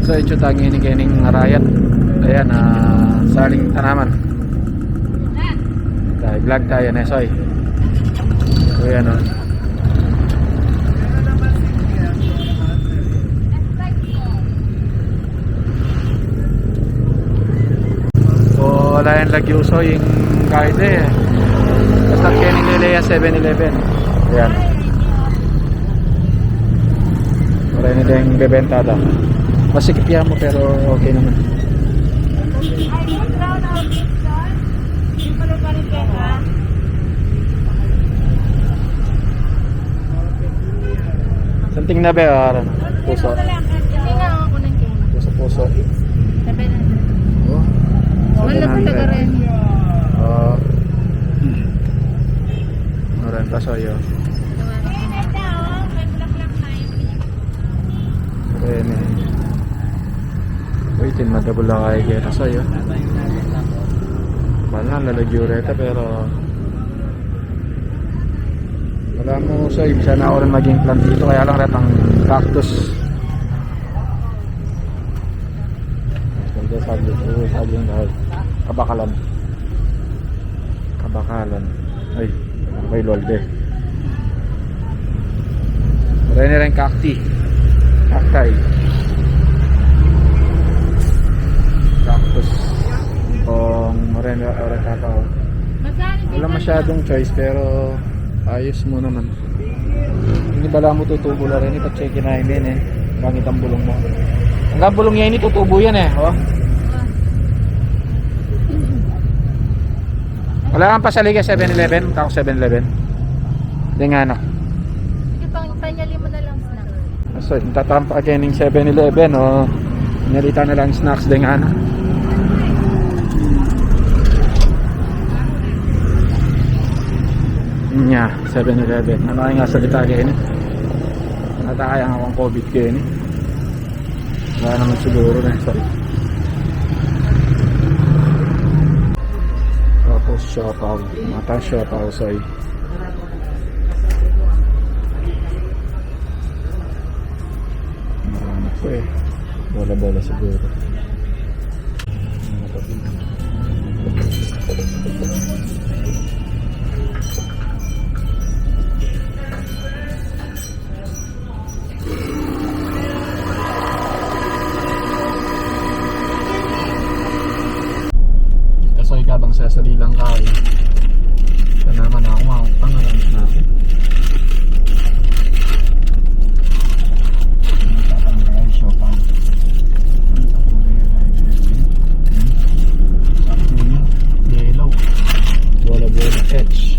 So ito tangi ni kening arayat. Ayan, saling tanaman. Dahil vlog tayo na soy. So ayan o. So wala yung lagyuso yung kahit basta kening Lilea 7-Eleven. Ayan. Wala yun ito yung bebenta daw. Masikip yan mo pero okay naman. Something na ba? Puso. Puso. Oh. Wala pa taga rin. Oh. Meron pa soyo. Rene. Uy, tinmadabol lang kayo kaya soyo. Wala, lalagyo reta pero wala mo soy. Sana ako rin maging plant dito kaya lang retang cactus. Ganda saging dahil kabakalan ay may lolde marami rin cacti cactus kung marami rin kakao wala masyadong choice pero ayos mo naman hindi bala mo tutubo na rin ipacheck na yun bangit ang bulong mo hanggang bulong yan tutubo yan oh. Wala kang pasaliga 7-Eleven? Kako 7-Eleven? Hindi nga anak. Sige, panyali mo na lang snacks. So, tatampa kayo ng 7-Eleven o nalita na lang snacks din nga anak. Nya, 7-Eleven. Ano kayo nga salita kayo ni? Natakayang akong COVID kayo ni. Wala naman siguro na. Sorry. Siopaw, mata siopaw soy. Marami po bola-bola siguro. Kasoy ka bang sasalilang kain? Ito naman ako pangalan na ako. Tatanggal siopaw. Yellow. Bola-bola edge.